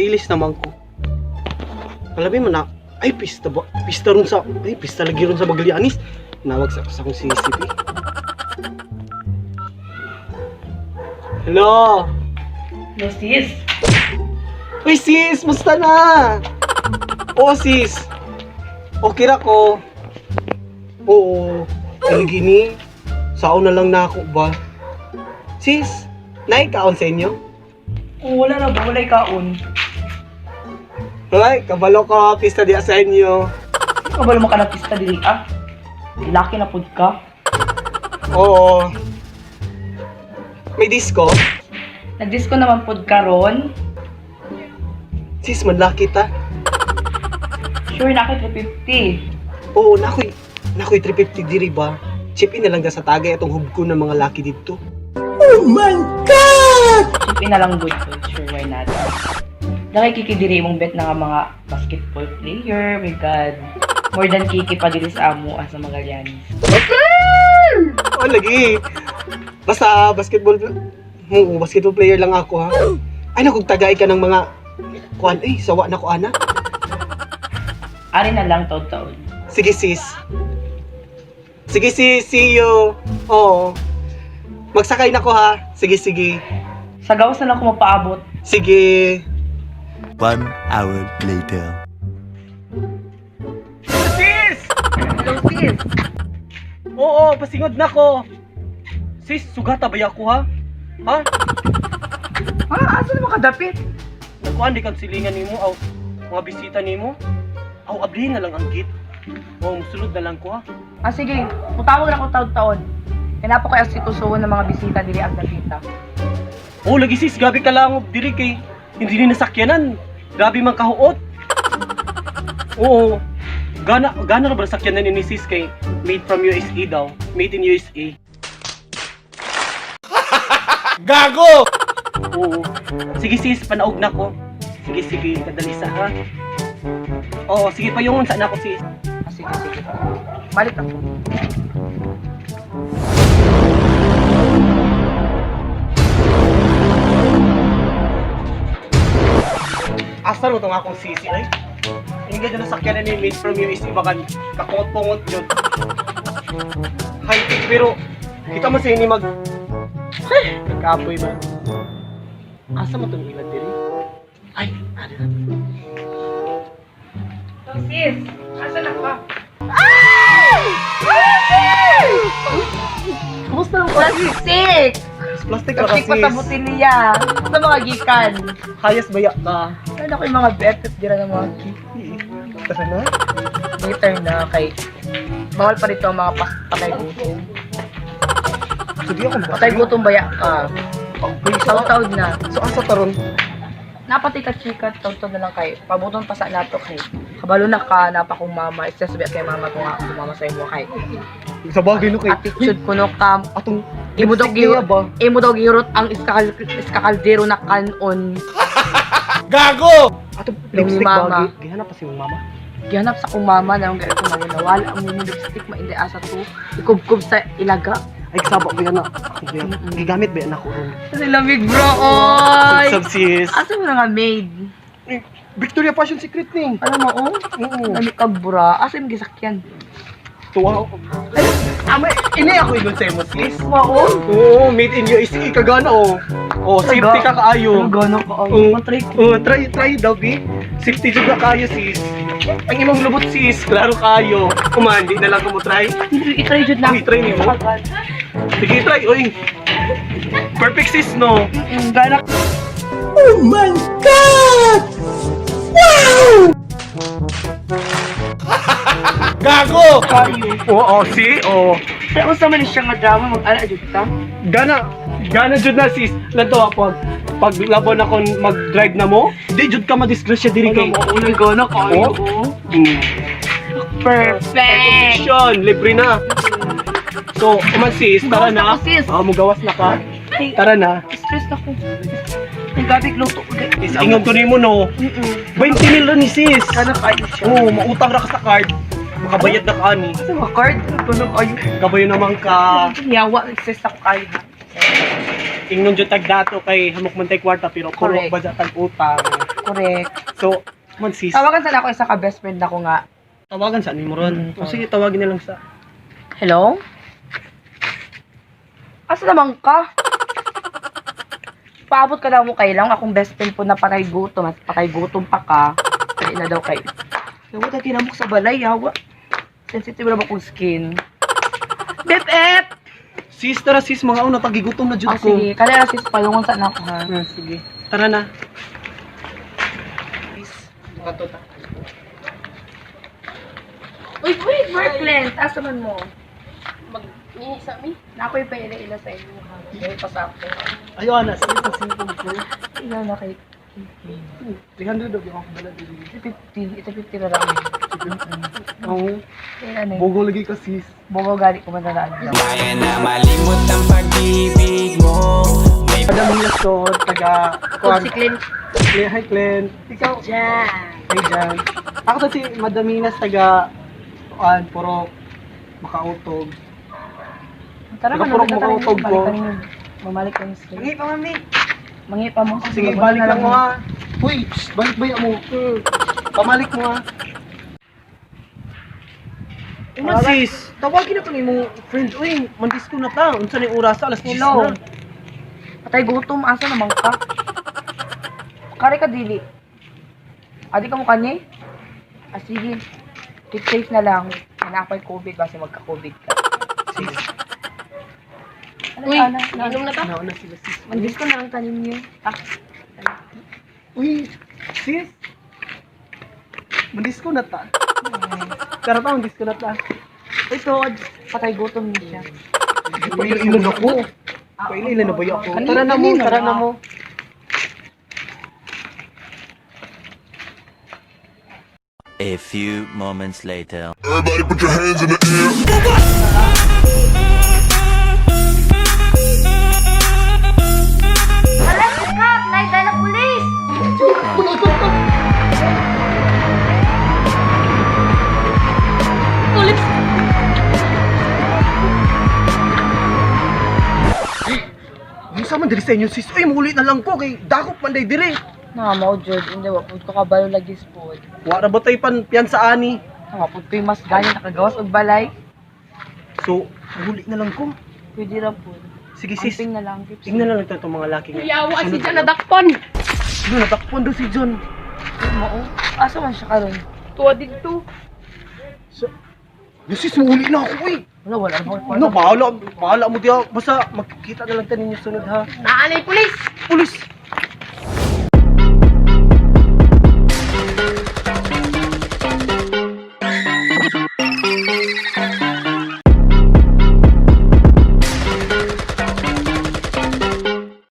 nailis naman ko. Alabi man na, ay pista ba? Pista ron sa, ay pista lagi ron sa Magallanes. Nawag sa akong CCTV. Hello? No, sis. Uy sis, musta na? Oo sis. Okay ra ko. Oo. Ay gini. Sao na lang na ako ba? Sis, naikaon sa inyo? Oh, wala na ba? Wala'y kaon. Ay, kabalo ko, pista diya sa inyo. Kabalo mo ka ng pista dili, ah? Laki na pod ka. Oo. May disco? Nag-disco naman pod ka ron. Sis, manlaki ta. Sure na ako 350. Oo, nakoy 350 diri ba? Chip in na lang sa tagay atong hubko ng mga laki dito. Oh my God! Chip in na lang good food. Sure, why not? Nakikikidiri mong bet na nga mga basketball player. My God. More than kiki pa dili sa amo as sa Magallanes. Okay! Oh, lagi. Basta basketball player lang ako ha. Ay, nakugtagay ka ng mga kuan, sawa na ko ana. Ari na lang taon-taon. Sige sis. Sige sis, see you. Oo. Magsakay na ko ha. Sige, sige. Sa gawas na lang ako mapaabot. Sige. 1 hour later. Sis! Hello, sis. Oo, pasingod na ko. Sis, sugata ba ako ha? Ha? Asa na makadapit? Nakuan di kang silingan nimo aw mga bisita nimo. Aw abli na lang ang git. Oo, musulod na lang ko ha. Sige. Mutawag na ako taon-taon. Kaya po kayo situsuon ng mga bisita dili ang dapita. Oo, lagi sis, gabi ka lang diri kay hindi ni nasakyanan. Grabe man kahuot. Oo. Gana ra ba sakyanan ni sis kay made from USA daw. Made in USA. Gago! Oo. Sige sis, panaog na ko. Sige, sige, kadalisa ha. Oo, sige pa yung saan ako sis. Sige, sige. Balik ako. Asa mo itong akong sisi ay? Hindi ka dyan nasakyan na ni made from USA bakan kakot-pungot yun. High-tech pero kita man sa ini mag... Nagkapoy ba? Asa mo itong ilan diri? Ay, ano na? So, sis, asa na ka? Kamusta ang Plastic! Plastic ka Plastic pa kasi. sa botilya. Sa mga gikan. Hayas baya ka. Saan ako yung mga betet dira ng mga kipi. Tara na. Later na kay... Bawal pa rito ang mga patay gutom. Sige ako na. Patay gutom baya ka. Taw-taw na. So asa taron? Napati ka chika, taw-taw na lang kay. Pabuton pa sa nato kay. Kabalo na ka, napa kong mama. Isasabi kay mama ko nga ako mama sa imo kay. Sa bagay no kay. Attitude ko no kam. Atong Imo daw lipstick niya ba? imo daw gihurot ang iskakaldero na kanon. Gago! Atong Yung lipstick mama. bagay. Gihanap pa si mong mama. Gihanap sa kong mama na yung gaya ko nawala ang mong lipstick maindi asa to. Ikubkub sa ilaga. Ay, kasaba ba yan na? Gigamit ba yan ako ron? Kasi lamig bro, oy! Subsis. Asa mo na nga maid? Victoria Fashion Secret ni. Alam mo, oh? Oo. Lamig ka bra. Asa yung gisakyan? Tuwa ako. Ini ako igon sa imo, sis. Wow! Oo, made in USA. Kagana, oh. Oh, safety ka kaayo. Gano'n ka, Oo. ay. Matry ko. Oh, try daw, B. Safety jud na kayo, sis. Ang imong lubot, sis. Klaro kayo. Kumandi na lang ko mo try. I-try dyan na. I-try niyo? Sige, try. Uy. Perfect, sis, no? Gana. Oh my God! Wow! Gago! Kayo. Oo, see? Oo. Kaya kung sa man siya nga drama, mag-ala dyan ka. Gana jud na sis. Lanto pag labon ako mag-drive na mo, di jud ka madisgrasya diri kay. Unang gana kayo. Perfect! Condition, libre na. So, kuman sis, tara Mugawas na na. ako, sis. Mugawas na ka. Ay, Tara na. stress na ko. Ang gabig luto. Is ingon ko nimo no. 20 mil ni sis. Gana kayo siya. Oo, mautang ra ka sa card. Makabayad na ka ani. Sa mga card, gana kayo. Kabayo naman ka. Yawa, stress ako kayo. Ingnon jud tag dato kay hamok man tay kwarta pero kurok Correct. ba tag utang. correct. So, man sis, Tawagan sana ako isa ka best friend ako nga. tawagan sa mo ron. O sige, tawagin na lang sa... Hello? Asa naman ka? Paabot ka lang mo kay lang akong best friend po na patay gutom at patay gutom pa ka. Hindi na daw kay. Yawa tayo kinamok sa balay, yawa. Sensitive na ba kong skin? BFF! Sis, tara sis, mga una, pagigutom na dyan Ah, ko. sige. Kaya sis, palungon sa anak ko ha. Sige. Tara na. Sis, makatuta. Uy, Markland! Asa man mo? Mag-iisa mi? Nako'y pa ila sa inyo ha. Dahil pasako. Ayaw na, sis, ang simple ko. Ila na kay 300 daw yung ako bala din. 50. Ito 50 na lang. Oo. Ila na Bogo lagi ka sis. Bogo gali ko madalaan lang. Kaya na malimot ang pag-ibig mo. May Madaming lasod, taga... Kung si Clint. Hi, Glenn. Ikaw? Diyan. Hi, Jan. Ako to si Madaminas, taga... puro makautog. Tara Ikaw, man, puro tara, makautog ko. balik ka rin yun. Mamalik ka rin straight. pa, mami. Mangi pa mo. Sige, balik lang mo ha. Uy, balik ba mo? Pamalik mo ha. Ano sis? Tawagin na pa ni mo friend. Uy, mandis ko na ta. Unsa na yung oras? Alas 10 Hello. na. Patay gutom, asa naman ka? Kare ka dili. Adi ka mo kanya? Ah, sige. Keep safe na lang. Hanapay COVID kasi magka-COVID ka. Sis. Uy, Inom na to? Nauna sila sis. Mandis ko na ang tanim niyo. Ah, Uy, sis. Mandis ko na ta. Tara pa, mandis ko na ta. ito, patay gutom niya siya. Pailan ako. Pailan na ba ako? Tara na mo, tara na mo. A few moments later. Everybody put your hands in the air. Alam, Kap! Naida na pulis! Pulis! Yung sa man diri sa inyo sis. Uy, muli na lang ko kay dakop man day dire. Mao, Jod. Hindi, wapod ko kabalo lagi spod. Wala ba tay piyansa ani? Wapod ko yung mas ganyan nakagawas og balay. So, muli na lang ko. Pwede ra po. Sige sis. Amping na lang. Keep Tingnan na lang tayo itong mga laki nga. Yawa si Jan nadakpon! Ano, natakpon daw si John. Mao. Asa man siya karon? Tuwa dito. So, sis, muli na ako eh. Wala mo. Ano, bahala mo diya. Basta magkikita na lang tayo ninyo sunod ha. Naanay pulis! Pulis!